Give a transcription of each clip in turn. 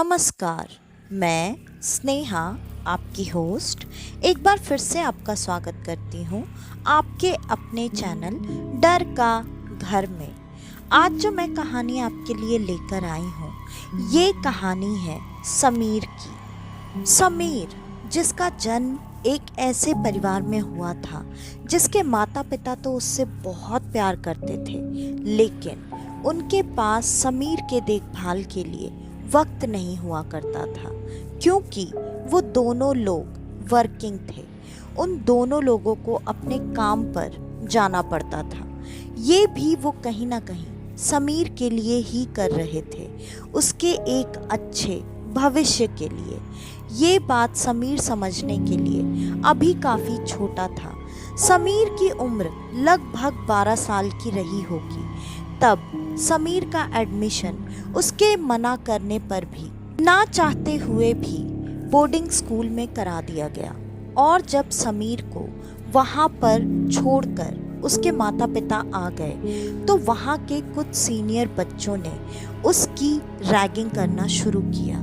नमस्कार। मैं स्नेहा, आपकी होस्ट, एक बार फिर से आपका स्वागत करती हूँ आपके अपने चैनल डर का घर में। आज जो मैं कहानी आपके लिए लेकर आई हूँ, ये कहानी है समीर की। समीर, जिसका जन्म एक ऐसे परिवार में हुआ था जिसके माता पिता तो उससे बहुत प्यार करते थे, लेकिन उनके पास समीर के देखभाल के लिए वक्त नहीं हुआ करता था, क्योंकि वो दोनों लोग वर्किंग थे। उन दोनों लोगों को अपने काम पर जाना पड़ता था। ये भी वो कहीं ना कहीं समीर के लिए ही कर रहे थे, उसके एक अच्छे भविष्य के लिए। ये बात समीर समझने के लिए अभी काफ़ी छोटा था। समीर की उम्र लगभग 12 साल की रही होगी तब समीर का एडमिशन उसके मना करने पर भी, ना चाहते हुए भी, बोर्डिंग स्कूल में करा दिया गया। और जब समीर को वहाँ पर छोड़कर उसके माता पिता आ गए तो वहाँ के कुछ सीनियर बच्चों ने उसकी रैगिंग करना शुरू किया।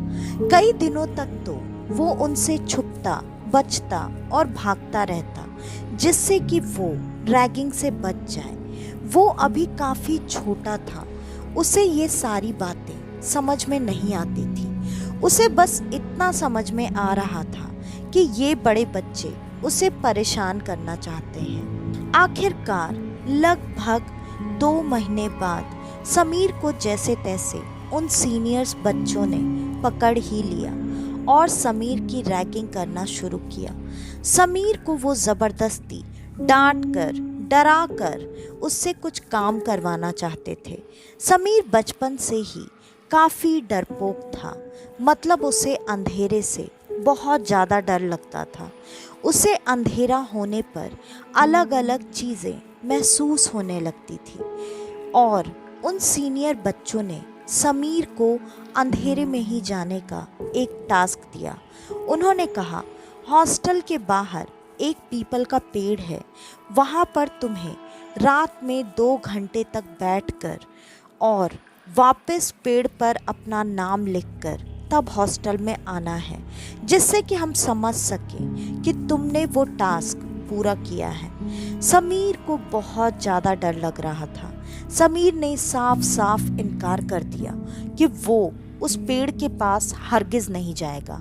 कई दिनों तक तो वो उनसे छुपता, बचता और भागता रहता, जिससे कि वो रैगिंग से बच जाए। वो अभी काफ़ी छोटा था, उसे ये सारी बातें समझ में नहीं आती थी। उसे बस इतना समझ में आ रहा था कि ये बड़े बच्चे उसे परेशान करना चाहते हैं। आखिरकार लगभग 2 महीने बाद समीर को जैसे तैसे उन सीनियर्स बच्चों ने पकड़ ही लिया और समीर की रैगिंग करना शुरू किया। समीर को वो ज़बरदस्ती डांट कर, डरा कर उससे कुछ काम करवाना चाहते थे। समीर बचपन से ही काफ़ी डरपोक था, मतलब उसे अंधेरे से बहुत ज़्यादा डर लगता था। उसे अंधेरा होने पर अलग अलग चीज़ें महसूस होने लगती थी और उन सीनियर बच्चों ने समीर को अंधेरे में ही जाने का एक टास्क दिया। उन्होंने कहा, हॉस्टल के बाहर एक पीपल का पेड़ है, वहाँ पर तुम्हें रात में 2 घंटे तक बैठकर और वापस पेड़ पर अपना नाम लिखकर तब हॉस्टल में आना है, जिससे कि हम समझ सकें कि तुमने वो टास्क पूरा किया है। समीर को बहुत ज़्यादा डर लग रहा था। समीर ने साफ साफ इनकार कर दिया कि वो उस पेड़ के पास हरगिज़ नहीं जाएगा।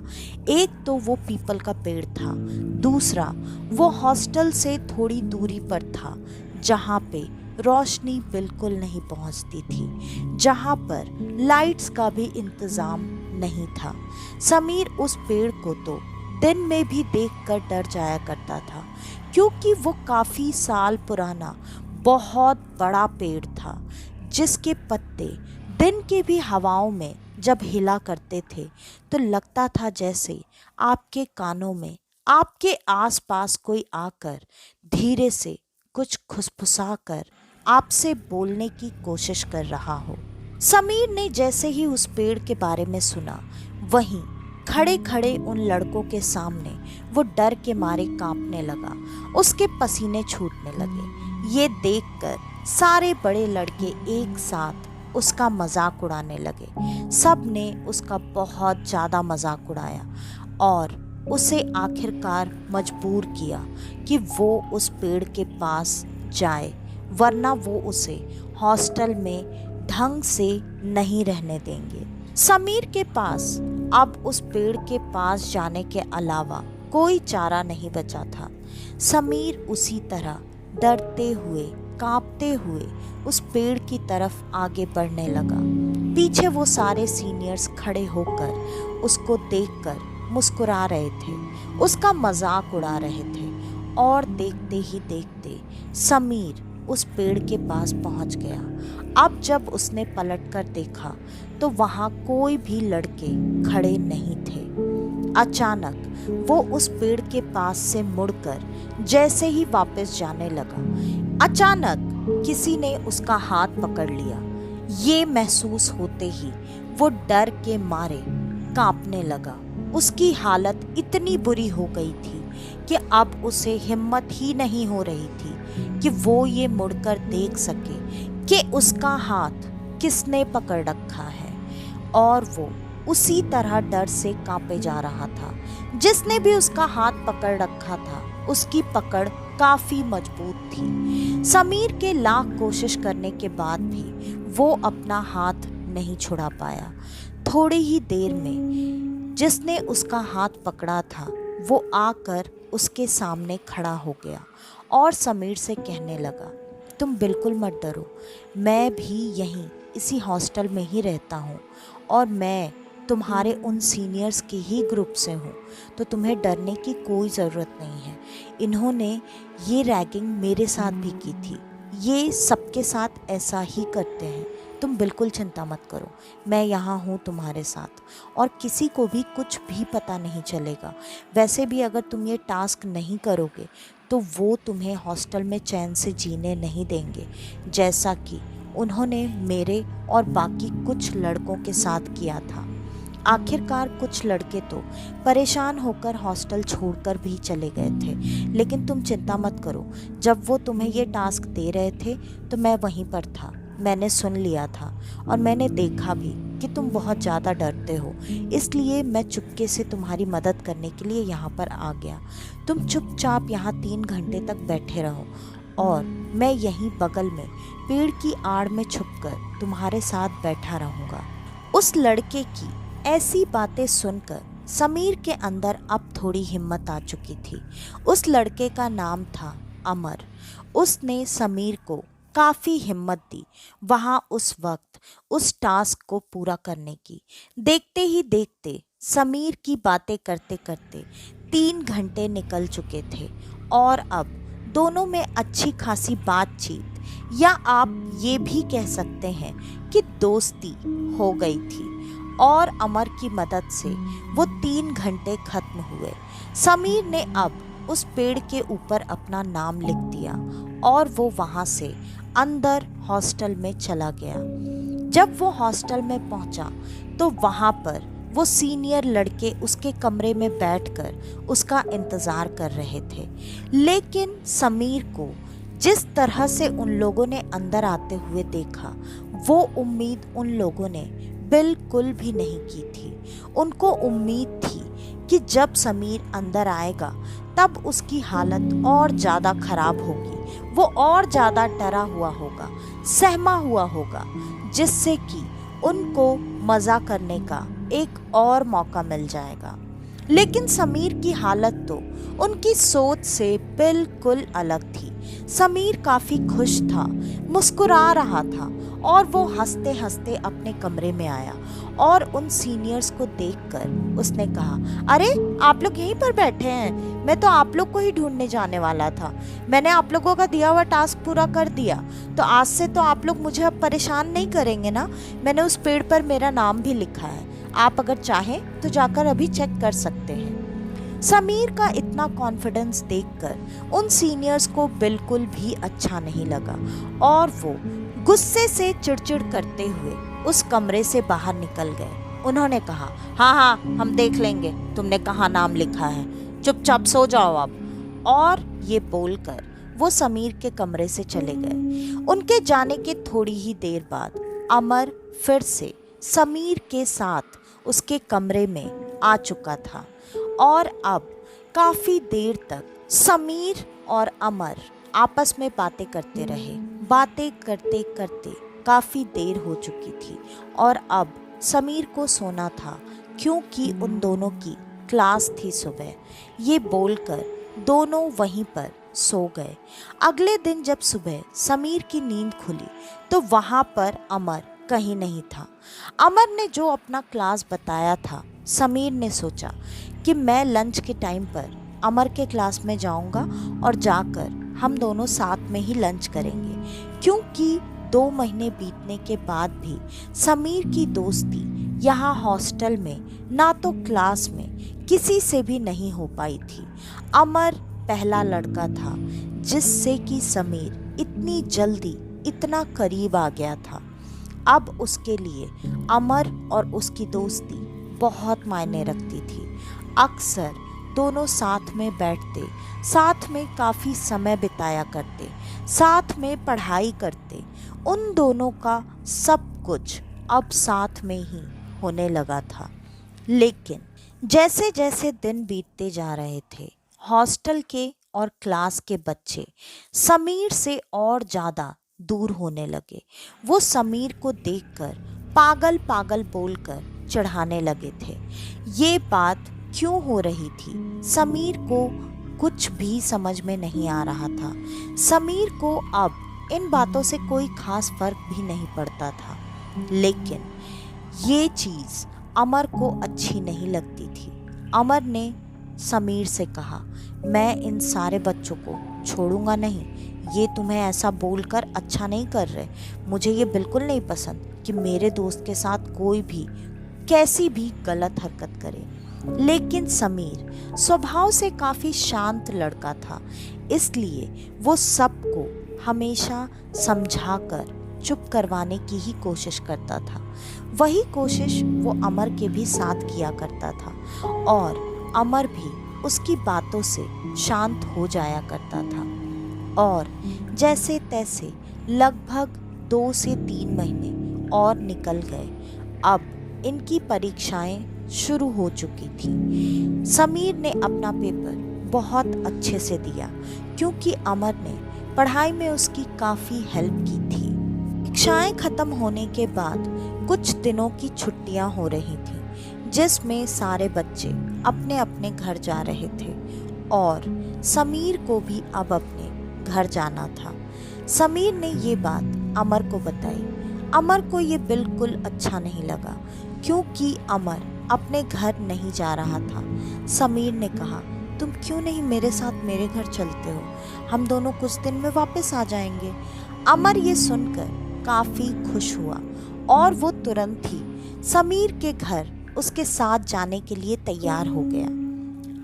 एक तो वो पीपल का पेड़ था, दूसरा वो हॉस्टल से थोड़ी दूरी पर था, जहाँ पे रोशनी बिल्कुल नहीं पहुँचती थी, जहाँ पर लाइट्स का भी इंतज़ाम नहीं था। समीर उस पेड़ को तो दिन में भी देखकर डर जाया करता था, क्योंकि वो काफ़ी साल पुराना बहुत बड़ा पेड़ था, जिसके पत्ते दिन के भी हवाओं में जब हिला करते थे तो लगता था जैसे आपके कानों में, आपके आसपास कोई आकर धीरे से कुछ खुसफुसा कर आपसे बोलने की कोशिश कर रहा हो। समीर ने जैसे ही उस पेड़ के बारे में सुना, वहीं खड़े खड़े उन लड़कों के सामने वो डर के मारे कांपने लगा। उसके पसीने छूटने लगे। ये देखकर सारे बड़े लड़के एक साथ उसका मजाक उड़ाने लगे। सब ने उसका बहुत ज़्यादा मजाक उड़ाया और उसे आखिरकार मजबूर किया कि वो उस पेड़ के पास जाए, वरना वो उसे हॉस्टल में ढंग से नहीं रहने देंगे। समीर के पास अब उस पेड़ के पास जाने के अलावा कोई चारा नहीं बचा था। समीर उसी तरह डरते हुए, कांपते हुए उस पेड़ की तरफ आगे बढ़ने लगा। पीछे वो सारे सीनियर्स खड़े होकर उसको देखकर मुस्कुरा रहे थे, उसका मजाक उड़ा रहे थे। और देखते ही देखते समीर उस पेड़ के पास पहुंच गया। अब जब उसने पलटकर देखा तो वहां कोई भी लड़के खड़े नहीं थे। अचानक वो उस पेड़ के पास से मुड़कर जैसे ही वापस जाने लगा, अचानक किसी ने उसका हाथ पकड़ लिया। ये महसूस होते ही वो डर के मारे कांपने लगा। उसकी हालत इतनी बुरी हो गई थी कि अब उसे हिम्मत ही नहीं हो रही थी कि वो ये मुड़कर देख सके कि उसका हाथ किसने पकड़ रखा है। और वो उसी तरह डर से कांपे जा रहा था। जिसने भी उसका हाथ पकड़ रखा था उसकी पकड़ काफी मजबूत थी। समीर के लाख कोशिश करने के बाद भी वो अपना हाथ नहीं छुड़ा पाया। थोड़ी ही देर में जिसने उसका हाथ पकड़ा था वो आकर उसके सामने खड़ा हो गया और समीर से कहने लगा, तुम बिल्कुल मत डरो, मैं भी यहीं इसी हॉस्टल में ही रहता हूँ और मैं तुम्हारे उन सीनियर्स के ही ग्रुप से हूँ, तो तुम्हें डरने की कोई ज़रूरत नहीं है। इन्होंने ये रैगिंग मेरे साथ भी की थी, ये सबके साथ ऐसा ही करते हैं, तुम बिल्कुल चिंता मत करो, मैं यहाँ हूँ तुम्हारे साथ और किसी को भी कुछ भी पता नहीं चलेगा। वैसे भी अगर तुम ये टास्क नहीं करोगे तो वो तुम्हें हॉस्टल में चैन से जीने नहीं देंगे, जैसा कि उन्होंने मेरे और बाकी कुछ लड़कों के साथ किया था। आखिरकार कुछ लड़के तो परेशान होकर हॉस्टल छोड़कर भी चले गए थे, लेकिन तुम चिंता मत करो, जब वो तुम्हें ये टास्क दे रहे थे तो मैं वहीं पर था, मैंने सुन लिया था और मैंने देखा भी कि तुम बहुत ज़्यादा डरते हो, इसलिए मैं चुपके से तुम्हारी मदद करने के लिए यहाँ पर आ गया। तुम चुपचाप यहाँ 3 घंटे तक बैठे रहो और मैं यहीं बगल में पेड़ की आड़ में छुपकर तुम्हारे साथ बैठा रहूँगा। उस लड़के की ऐसी बातें सुनकर समीर के अंदर अब थोड़ी हिम्मत आ चुकी थी। उस लड़के का नाम था अमर। उसने समीर को काफ़ी हिम्मत दी वहाँ उस वक्त उस टास्क को पूरा करने की। देखते ही देखते समीर की बातें करते करते 3 घंटे निकल चुके थे और अब दोनों में अच्छी खासी बातचीत या आप ये भी कह सकते हैं कि दोस्ती हो गई थी और अमर की मदद से वो 3 घंटे खत्म हुए। समीर ने अब उस पेड़ के ऊपर अपना नाम लिख दिया और वो वहाँ से अंदर हॉस्टल में चला गया। जब वो हॉस्टल में पहुँचा तो वहाँ पर वो सीनियर लड़के उसके कमरे में बैठकर उसका इंतज़ार कर रहे थे, लेकिन समीर को जिस तरह से उन लोगों ने अंदर आते हुए देखा वो उम्मीद उन लोगों ने बिल्कुल भी नहीं की थी। उनको उम्मीद थी कि जब समीर अंदर आएगा तब उसकी हालत और ज़्यादा खराब होगी, वो और ज़्यादा डरा हुआ होगा, सहमा हुआ होगा, जिससे कि उनको मज़ा करने का एक और मौका मिल जाएगा। लेकिन समीर की हालत तो उनकी सोच से बिल्कुल अलग थी। समीर काफ़ी खुश था, मुस्कुरा रहा था और वो हंसते हंसते अपने कमरे में आया और उन सीनियर्स को देखकर उसने कहा, अरे आप लोग यहीं पर बैठे हैं, मैं तो आप लोग को ही ढूंढने जाने वाला था। मैंने आप लोगों का दिया हुआ टास्क पूरा कर दिया, तो आज से तो आप लोग मुझे अब परेशान नहीं करेंगे ना। मैंने उस पेड़ पर मेरा नाम भी लिखा है, आप अगर चाहें तो जाकर अभी चेक कर सकते हैं। समीर का इतना कॉन्फिडेंस देखकर उन सीनियर्स को बिल्कुल भी अच्छा नहीं लगा और वो गुस्से से चिड़चिड़ करते हुए उस कमरे से बाहर निकल गए। उन्होंने कहा, हाँ हाँ हम देख लेंगे तुमने कहाँ नाम लिखा है, चुपचाप सो जाओ अब। और ये बोलकर वो समीर के कमरे से चले गए। उनके जाने के थोड़ी ही देर बाद अमर फिर से समीर के साथ उसके कमरे में आ चुका था और अब काफ़ी देर तक समीर और अमर आपस में बातें करते रहे। बातें करते करते काफ़ी देर हो चुकी थी और अब समीर को सोना था क्योंकि उन दोनों की क्लास थी सुबह। ये बोलकर दोनों वहीं पर सो गए। अगले दिन जब सुबह समीर की नींद खुली तो वहाँ पर अमर कहीं नहीं था। अमर ने जो अपना क्लास बताया था, समीर ने सोचा कि मैं लंच के टाइम पर अमर के क्लास में जाऊंगा और जाकर हम दोनों साथ में ही लंच करेंगे, क्योंकि 2 महीने बीतने के बाद भी समीर की दोस्ती यहाँ हॉस्टल में ना तो क्लास में किसी से भी नहीं हो पाई थी। अमर पहला लड़का था जिससे कि समीर इतनी जल्दी इतना करीब आ गया था। अब उसके लिए अमर और उसकी दोस्ती बहुत मायने रखती थी। अक्सर दोनों साथ में बैठते, साथ में काफ़ी समय बिताया करते, साथ में पढ़ाई करते। उन दोनों का सब कुछ अब साथ में ही होने लगा था। लेकिन जैसे जैसे दिन बीतते जा रहे थे, हॉस्टल के और क्लास के बच्चे समीर से और ज़्यादा दूर होने लगे। वो समीर को देखकर पागल पागल बोलकर चिढ़ाने लगे थे। ये बात क्यों हो रही थी, समीर को कुछ भी समझ में नहीं आ रहा था। समीर को अब इन बातों से कोई खास फर्क भी नहीं पड़ता था। लेकिन ये चीज़ अमर को अच्छी नहीं लगती थी। अमर ने समीर से कहा, मैं इन सारे बच्चों को छोड़ूंगा नहीं। ये तुम्हें ऐसा बोलकर अच्छा नहीं कर रहे। मुझे ये बिल्कुल नहीं पसंद कि मेरे दोस्त के साथ कोई भी कैसी भी गलत हरकत करे। लेकिन समीर स्वभाव से काफ़ी शांत लड़का था, इसलिए वो सबको हमेशा समझाकर चुप करवाने की ही कोशिश करता था। वही कोशिश वो अमर के भी साथ किया करता था और अमर भी उसकी बातों से शांत हो जाया करता था। और जैसे तैसे लगभग 2 से 3 महीने और निकल गए। अब इनकी परीक्षाएं शुरू हो चुकी थी। समीर ने अपना पेपर बहुत अच्छे से दिया क्योंकि अमर ने पढ़ाई में उसकी काफ़ी हेल्प की थी। परीक्षाएं खत्म होने के बाद कुछ दिनों की छुट्टियां हो रही थीं, जिसमें सारे बच्चे अपने अपने घर जा रहे थे और समीर को भी अब अपने घर जाना था। समीर ने ये बात अमर को बताई। अमर को ये बिल्कुल अच्छा नहीं लगा क्योंकि अमर अपने घर नहीं जा रहा था। समीर ने कहा, तुम क्यों नहीं मेरे साथ मेरे घर चलते हो? हम दोनों कुछ दिन में वापस आ जाएंगे। अमर ये सुनकर काफ़ी खुश हुआ और वो तुरंत ही समीर के घर उसके साथ जाने के लिए तैयार हो गया।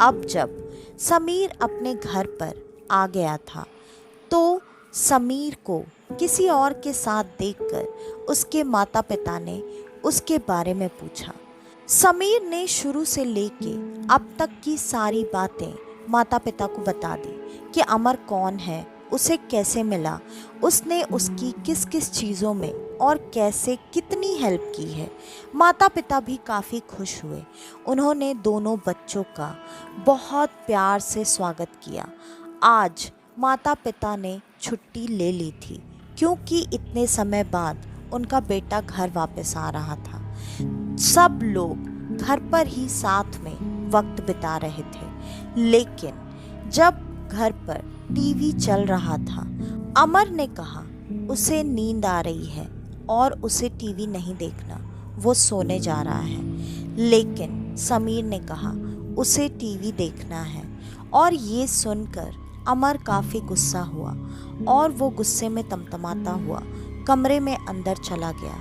अब जब समीर अपने घर पर आ गया था तो समीर को किसी और के साथ देखकर उसके माता पिता ने उसके बारे में पूछा। समीर ने शुरू से लेके अब तक की सारी बातें माता पिता को बता दी कि अमर कौन है, उसे कैसे मिला, उसने उसकी किस किस चीज़ों में और कैसे कितनी हेल्प की है। माता पिता भी काफ़ी खुश हुए। उन्होंने दोनों बच्चों का बहुत प्यार से स्वागत किया। आज माता पिता ने छुट्टी ले ली थी क्योंकि इतने समय बाद उनका बेटा घर वापस आ रहा था। सब लोग घर पर ही साथ में वक्त बिता रहे थे। लेकिन जब घर पर टीवी चल रहा था, अमर ने कहा उसे नींद आ रही है और उसे टीवी नहीं देखना, वो सोने जा रहा है। लेकिन समीर ने कहा उसे टीवी देखना है और ये सुनकर अमर काफ़ी गुस्सा हुआ और वो गुस्से में तमतमाता हुआ कमरे में अंदर चला गया।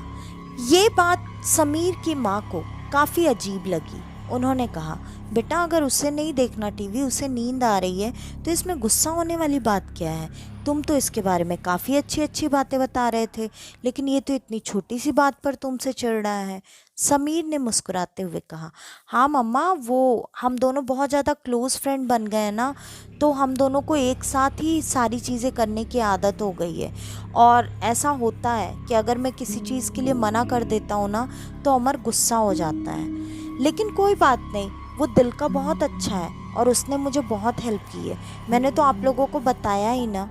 ये बात समीर की माँ को काफ़ी अजीब लगी। उन्होंने कहा, बेटा अगर उसे नहीं देखना टीवी, उसे नींद आ रही है, तो इसमें गुस्सा होने वाली बात क्या है? तुम तो इसके बारे में काफ़ी अच्छी अच्छी बातें बता रहे थे, लेकिन ये तो इतनी छोटी सी बात पर तुमसे चिढ़ रहा है। समीर ने मुस्कुराते हुए कहा, हाँ मम्मा, वो हम दोनों बहुत ज़्यादा क्लोज़ फ्रेंड बन गए हैं ना, तो हम दोनों को एक साथ ही सारी चीज़ें करने की आदत हो गई है। और ऐसा होता है कि अगर मैं किसी चीज़ के लिए मना कर देता हूँ ना, तो अमर गुस्सा हो जाता है। लेकिन कोई बात नहीं, वो दिल का बहुत अच्छा है और उसने मुझे बहुत हेल्प की है। मैंने तो आप लोगों को बताया ही ना।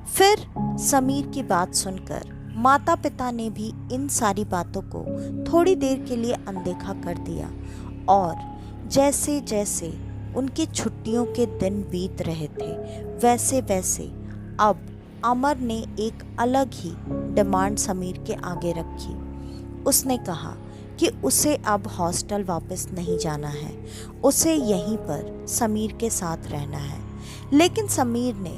फिर समीर की बात सुनकर माता पिता ने भी इन सारी बातों को थोड़ी देर के लिए अनदेखा कर दिया और जैसे जैसे उनकी छुट्टियों के दिन बीत रहे थे, वैसे वैसे अब अमर ने एक अलग ही डिमांड समीर के आगे रखी। उसने कहा कि उसे अब हॉस्टल वापस नहीं जाना है, उसे यहीं पर समीर के साथ रहना है। लेकिन समीर ने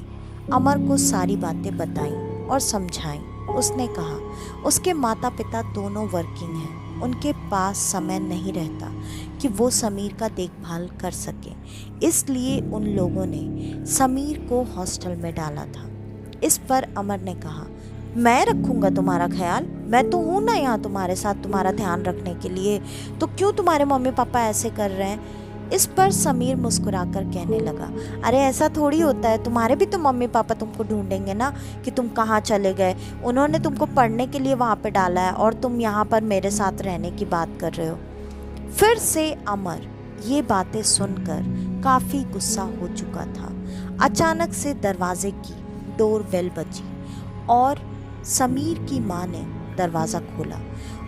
अमर को सारी बातें बताईं और समझाईं। उसने कहा उसके माता पिता दोनों वर्किंग हैं, उनके पास समय नहीं रहता कि वो समीर का देखभाल कर सके, इसलिए उन लोगों ने समीर को हॉस्टल में डाला था। इस पर अमर ने कहा, मैं रखूँगा तुम्हारा ख्याल, मैं तो हूँ ना यहाँ तुम्हारे साथ तुम्हारा ध्यान रखने के लिए, तो क्यों तुम्हारे मम्मी पापा ऐसे कर रहे हैं? इस पर समीर मुस्कुराकर कहने लगा, अरे ऐसा थोड़ी होता है, तुम्हारे भी तो मम्मी पापा तुमको ढूंढेंगे ना कि तुम कहाँ चले गए। उन्होंने तुमको पढ़ने के लिए वहाँ पे डाला है और तुम यहाँ पर मेरे साथ रहने की बात कर रहे हो। फिर से अमर ये बातें सुनकर काफ़ी गुस्सा हो चुका था। अचानक से दरवाजे की डोर बेल बजी और समीर की माँ ने दरवाज़ा खोला।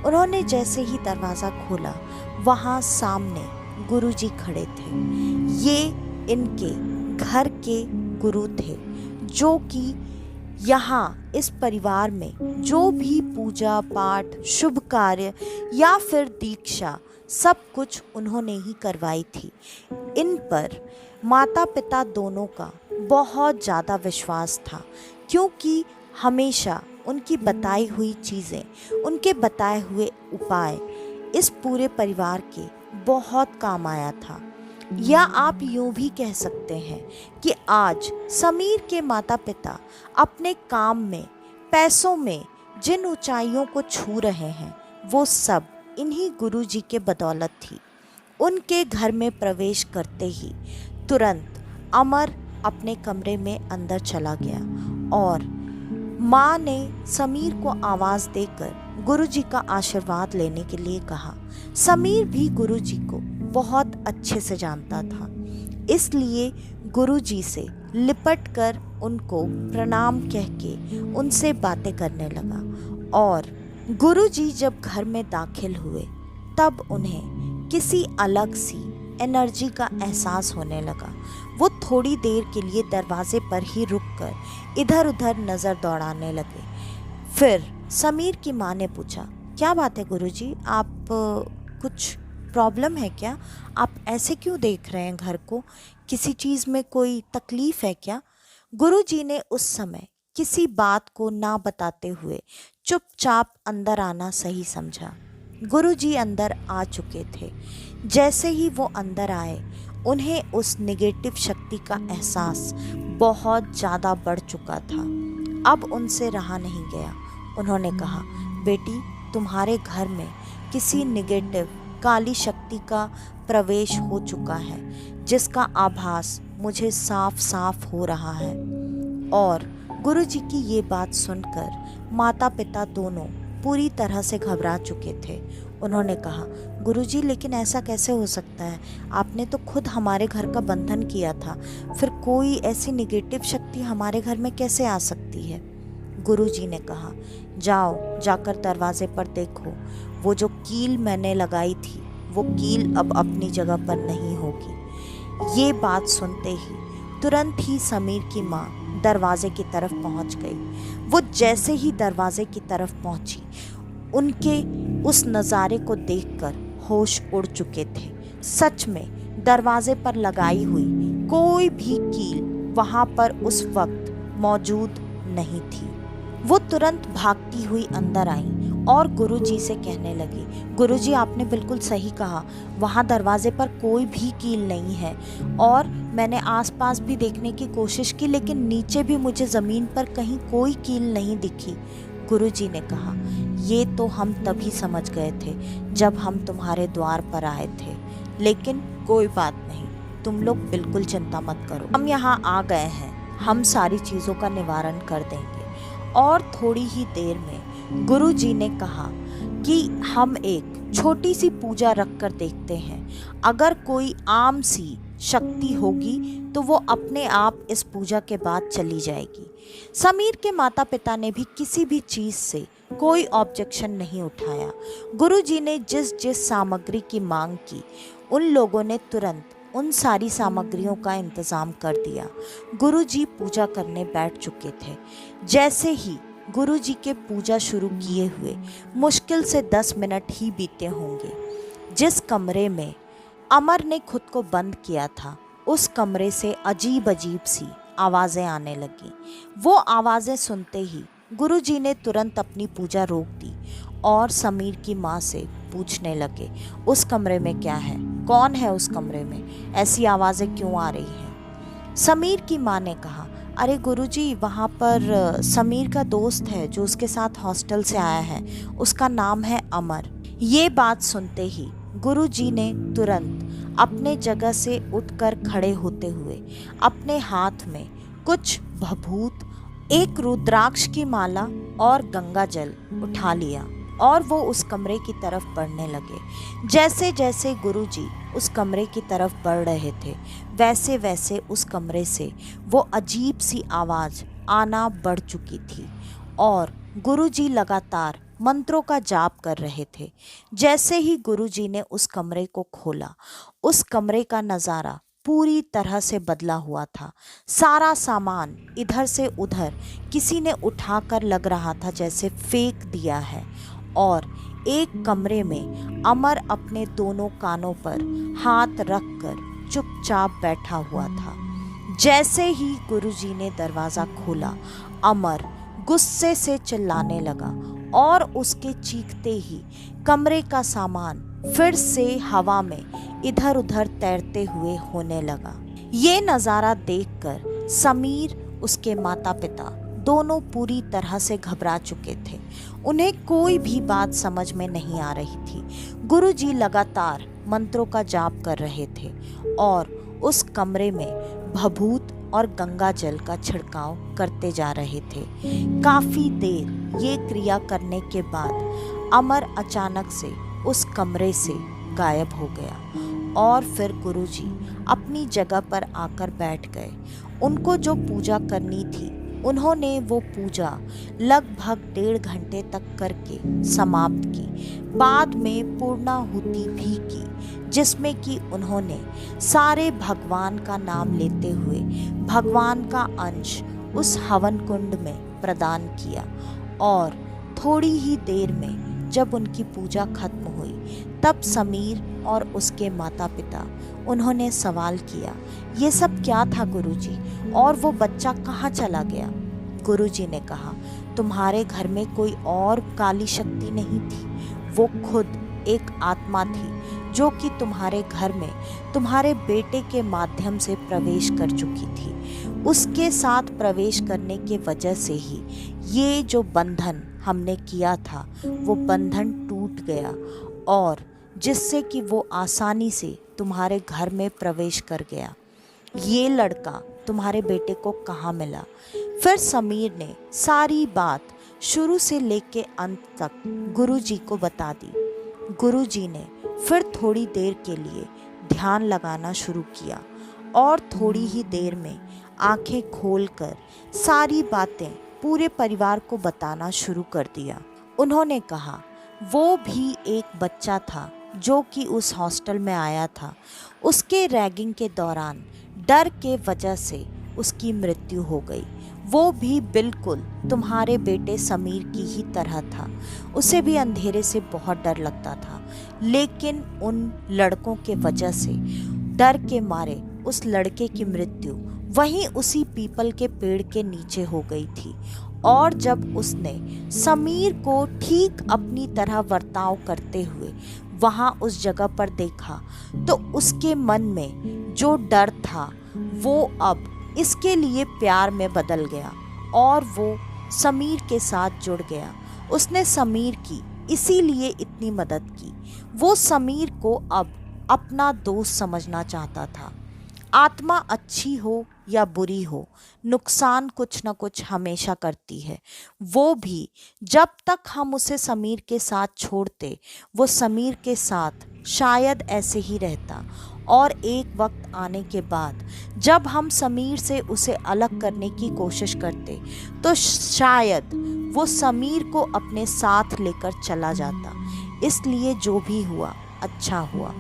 उन्होंने जैसे ही दरवाज़ा खोला, वहाँ सामने गुरुजी खड़े थे। ये इनके घर के गुरु थे, जो कि यहाँ इस परिवार में जो भी पूजा पाठ, शुभ कार्य या फिर दीक्षा, सब कुछ उन्होंने ही करवाई थी। इन पर माता पिता दोनों का बहुत ज़्यादा विश्वास था, क्योंकि हमेशा उनकी बताई हुई चीज़ें, उनके बताए हुए उपाय इस पूरे परिवार के बहुत काम आया था। या आप यूँ भी कह सकते हैं कि आज समीर के माता पिता अपने काम में, पैसों में जिन ऊंचाइयों को छू रहे हैं, वो सब इन्हीं गुरुजी के बदौलत थी। उनके घर में प्रवेश करते ही तुरंत अमर अपने कमरे में अंदर चला गया और माँ ने समीर को आवाज़ देकर गुरुजी का आशीर्वाद लेने के लिए कहा। समीर भी गुरुजी को बहुत अच्छे से जानता था, इसलिए गुरुजी से लिपट कर उनको प्रणाम कह के उनसे बातें करने लगा। और गुरुजी जब घर में दाखिल हुए, तब उन्हें किसी अलग सी एनर्जी का एहसास होने लगा। वो थोड़ी देर के लिए दरवाजे पर ही रुककर इधर उधर नज़र दौड़ाने लगे। फिर समीर की माँ ने पूछा, क्या बात है गुरुजी, आप कुछ प्रॉब्लम है क्या? आप ऐसे क्यों देख रहे हैं घर को? किसी चीज़ में कोई तकलीफ़ है क्या? गुरुजी ने उस समय किसी बात को ना बताते हुए चुपचाप अंदर आना सही समझा। गुरुजी अंदर आ चुके थे। जैसे ही वो अंदर आए, उन्हें उस नेगेटिव शक्ति का एहसास बहुत ज़्यादा बढ़ चुका था। अब उनसे रहा नहीं गया। उन्होंने कहा, बेटी, तुम्हारे घर में किसी नेगेटिव काली शक्ति का प्रवेश हो चुका है, जिसका आभास मुझे साफ साफ हो रहा है। और गुरुजी की ये बात सुनकर माता पिता दोनों पूरी तरह से घबरा चुके थे। उन्होंने कहा, गुरुजी, लेकिन ऐसा कैसे हो सकता है? आपने तो खुद हमारे घर का बंधन किया था, फिर कोई ऐसी नेगेटिव शक्ति हमारे घर में कैसे आ सकती है? गुरुजी ने कहा, जाओ, जाकर दरवाजे पर देखो, वो जो कील मैंने लगाई थी, वो कील अब अपनी जगह पर नहीं होगी। ये बात सुनते ही तुरंत ही समीर की माँ दरवाजे की तरफ पहुँच गई। वो जैसे ही दरवाजे की तरफ पहुँची, उनके उस नज़ारे को देखकर होश उड़ चुके थे। सच में दरवाजे पर लगाई हुई कोई भी कील वहाँ पर उस वक्त मौजूद नहीं थी। वो तुरंत भागती हुई अंदर आई और गुरुजी से कहने लगी, गुरुजी, आपने बिल्कुल सही कहा, वहाँ दरवाजे पर कोई भी कील नहीं है और मैंने आसपास भी देखने की कोशिश की, लेकिन नीचे भी मुझे ज़मीन पर कहीं कोई कील नहीं दिखी। गुरुजी ने कहा, ये तो हम तभी समझ गए थे जब हम तुम्हारे द्वार पर आए थे, लेकिन कोई बात नहीं, तुम लोग बिल्कुल चिंता मत करो, हम यहाँ आ गए हैं, हम सारी चीज़ों का निवारण कर देंगे। और थोड़ी ही देर में गुरुजी ने कहा कि हम एक छोटी सी पूजा रख कर देखते हैं, अगर कोई आम सी शक्ति होगी तो वो अपने आप इस पूजा के बाद चली जाएगी। समीर के माता पिता ने भी किसी भी चीज़ से कोई ऑब्जेक्शन नहीं उठाया। गुरुजी ने जिस जिस सामग्री की मांग की, उन लोगों ने तुरंत उन सारी सामग्रियों का इंतज़ाम कर दिया। गुरुजी पूजा करने बैठ चुके थे। जैसे ही गुरुजी के पूजा शुरू किए हुए मुश्किल से 10 मिनट ही बीते होंगे, जिस कमरे में अमर ने खुद को बंद किया था, उस कमरे से अजीब अजीब सी आवाज़ें आने लगीं। वो आवाज़ें सुनते ही गुरुजी ने तुरंत अपनी पूजा रोक दी और समीर की माँ से पूछने लगे, उस कमरे में क्या है? कौन है उस कमरे में? ऐसी आवाज़ें क्यों आ रही हैं? समीर की माँ ने कहा, अरे गुरुजी, वहाँ पर समीर का दोस्त है जो उसके साथ हॉस्टल से आया है, उसका नाम है अमर। ये बात सुनते ही गुरुजी ने तुरंत अपने जगह से उठकर खड़े होते हुए अपने हाथ में कुछ भभूत, एक रुद्राक्ष की माला और गंगा जल उठा लिया और वो उस कमरे की तरफ बढ़ने लगे। जैसे जैसे गुरुजी उस कमरे की तरफ बढ़ रहे थे, वैसे वैसे उस कमरे से वो अजीब सी आवाज़ आना बढ़ चुकी थी और गुरुजी लगातार मंत्रों का जाप कर रहे थे। जैसे ही गुरुजी ने उस कमरे को खोला, उस कमरे का नज़ारा पूरी तरह से बदला हुआ था। सारा सामान इधर से उधर किसी ने उठाकर लग रहा था जैसे फेंक दिया है और एक कमरे में अमर अपने दोनों कानों पर हाथ रखकर चुपचाप बैठा हुआ था। जैसे ही गुरुजी ने दरवाज़ा खोला, अमर गुस्से से चिल्लाने लगा और उसके चीखते ही कमरे का सामान फिर से हवा में इधर उधर तैरते हुए होने लगा। ये नज़ारा देखकर समीर, उसके माता पिता दोनों पूरी तरह से घबरा चुके थे। उन्हें कोई भी बात समझ में नहीं आ रही थी। गुरुजी लगातार मंत्रों का जाप कर रहे थे और उस कमरे में भभूत और गंगा जल का छिड़काव करते जा रहे थे। काफ़ी देर ये क्रिया करने के बाद अमर अचानक से उस कमरे से गायब हो गया और फिर गुरुजी अपनी जगह पर आकर बैठ गए। उनको जो पूजा करनी थी, उन्होंने वो पूजा लगभग 1.5 घंटे तक करके समाप्त की। बाद में पूर्णाहुति भी की, जिसमें कि उन्होंने सारे भगवान का नाम लेते हुए भगवान का अंश उस हवन कुंड में प्रदान किया। और थोड़ी ही देर में जब उनकी पूजा खत्म हुई, तब समीर और उसके माता पिता उन्होंने सवाल किया, ये सब क्या था गुरुजी, और वो बच्चा कहाँ चला गया? गुरुजी ने कहा, तुम्हारे घर में कोई और काली शक्ति नहीं थी, वो खुद एक आत्मा थी जो कि तुम्हारे घर में तुम्हारे बेटे के माध्यम से प्रवेश कर चुकी थी। उसके साथ प्रवेश करने के वजह से ही ये जो बंधन हमने किया था, वो बंधन टूट गया और जिससे कि वो आसानी से तुम्हारे घर में प्रवेश कर गया। ये लड़का तुम्हारे बेटे को कहाँ मिला? फिर समीर ने सारी बात शुरू से लेके अंत तक गुरुजी को बता दी। गुरुजी ने फिर थोड़ी देर के लिए ध्यान लगाना शुरू किया और थोड़ी ही देर में आंखें खोलकर सारी बातें पूरे परिवार को बताना शुरू कर दिया। उन्होंने कहा, वो भी एक बच्चा था जो कि उस हॉस्टल में आया था। उसके रैगिंग के दौरान डर के वजह से उसकी मृत्यु हो गई। वो भी बिल्कुल तुम्हारे बेटे समीर की ही तरह था। उसे भी अंधेरे से बहुत डर लगता था, लेकिन उन लड़कों के वजह से डर के मारे उस लड़के की मृत्यु वहीं उसी पीपल के पेड़ के नीचे हो गई थी। और जब उसने समीर को ठीक अपनी तरह बर्ताव करते हुए वहाँ उस जगह पर देखा, तो उसके मन में जो डर था वो अब इसके लिए प्यार में बदल गया और वो समीर के साथ जुड़ गया। उसने समीर की इसीलिए इतनी मदद की। वो समीर को अब अपना दोस्त समझना चाहता था। आत्मा अच्छी हो या बुरी हो, नुकसान कुछ न कुछ हमेशा करती है। वो भी जब तक हम उसे समीर के साथ छोड़ते, वो समीर के साथ शायद ऐसे ही रहता। और एक वक्त आने के बाद जब हम समीर से उसे अलग करने की कोशिश करते, तो शायद वो समीर को अपने साथ लेकर चला जाता। इसलिए जो भी हुआ अच्छा हुआ।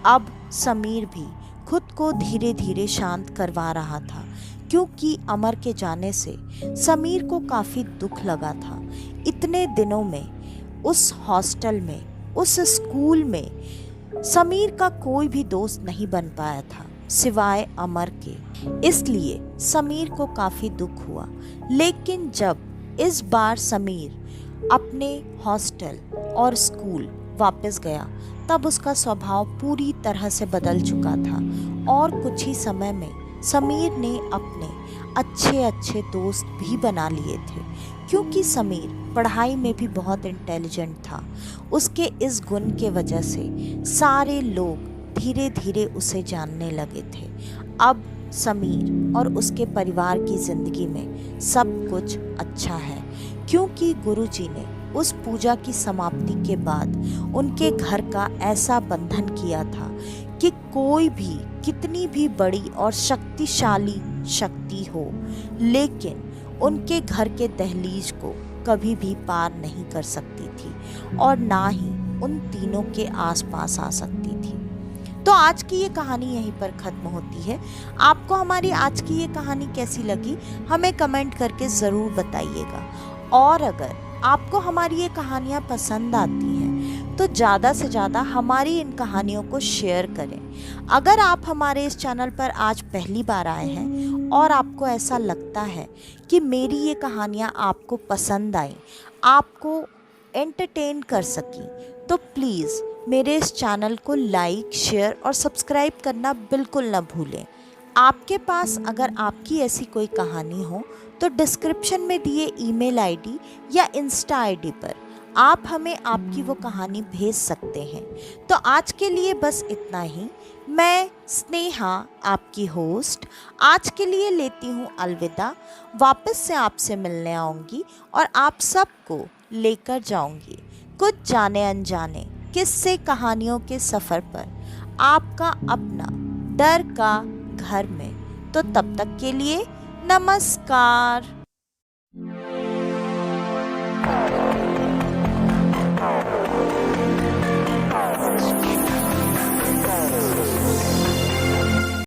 अब समीर भी खुद को धीरे धीरे शांत करवा रहा था, क्योंकि अमर के जाने से समीर को काफ़ी दुख लगा था। इतने दिनों में उस हॉस्टल में, उस स्कूल में समीर का कोई भी दोस्त नहीं बन पाया था सिवाय अमर के। इसलिए समीर को काफ़ी दुख हुआ। लेकिन जब इस बार समीर अपने हॉस्टल और स्कूल वापस गया, तब उसका स्वभाव पूरी तरह से बदल चुका था। और कुछ ही समय में समीर ने अपने अच्छे अच्छे दोस्त भी बना लिए थे, क्योंकि समीर पढ़ाई में भी बहुत इंटेलिजेंट था। उसके इस गुण के वजह से सारे लोग धीरे धीरे उसे जानने लगे थे। अब समीर और उसके परिवार की जिंदगी में सब कुछ अच्छा है, क्योंकि गुरुजी ने उस पूजा की समाप्ति के बाद उनके घर का ऐसा बंधन किया था कि कोई भी कितनी भी बड़ी और शक्तिशाली शक्ति हो, लेकिन उनके घर के दहलीज को कभी भी पार नहीं कर सकती थी और ना ही उन तीनों के आसपास आ सकती थी। तो आज की ये कहानी यहीं पर ख़त्म होती है। आपको हमारी आज की ये कहानी कैसी लगी हमें कमेंट करके ज़रूर बताइएगा। और अगर आपको हमारी ये कहानियाँ पसंद आती हैं तो ज़्यादा से ज़्यादा हमारी इन कहानियों को शेयर करें। अगर आप हमारे इस चैनल पर आज पहली बार आए हैं और आपको ऐसा लगता है कि मेरी ये कहानियाँ आपको पसंद आई, आपको एंटरटेन कर सकी, तो प्लीज़ मेरे इस चैनल को लाइक, शेयर और सब्सक्राइब करना बिल्कुल ना भूलें। आपके पास अगर आपकी ऐसी कोई कहानी हो तो डिस्क्रिप्शन में दिए ईमेल आईडी या इंस्टा आईडी पर आप हमें आपकी वो कहानी भेज सकते हैं। तो आज के लिए बस इतना ही। मैं स्नेहा, आपकी होस्ट, आज के लिए लेती हूँ अलविदा। वापस से आपसे मिलने आऊँगी और आप सबको लेकर जाऊँगी कुछ जाने अनजाने किस्से कहानियों के सफ़र पर, आपका अपना डर का घर में। तो तब तक के लिए नमस्कार।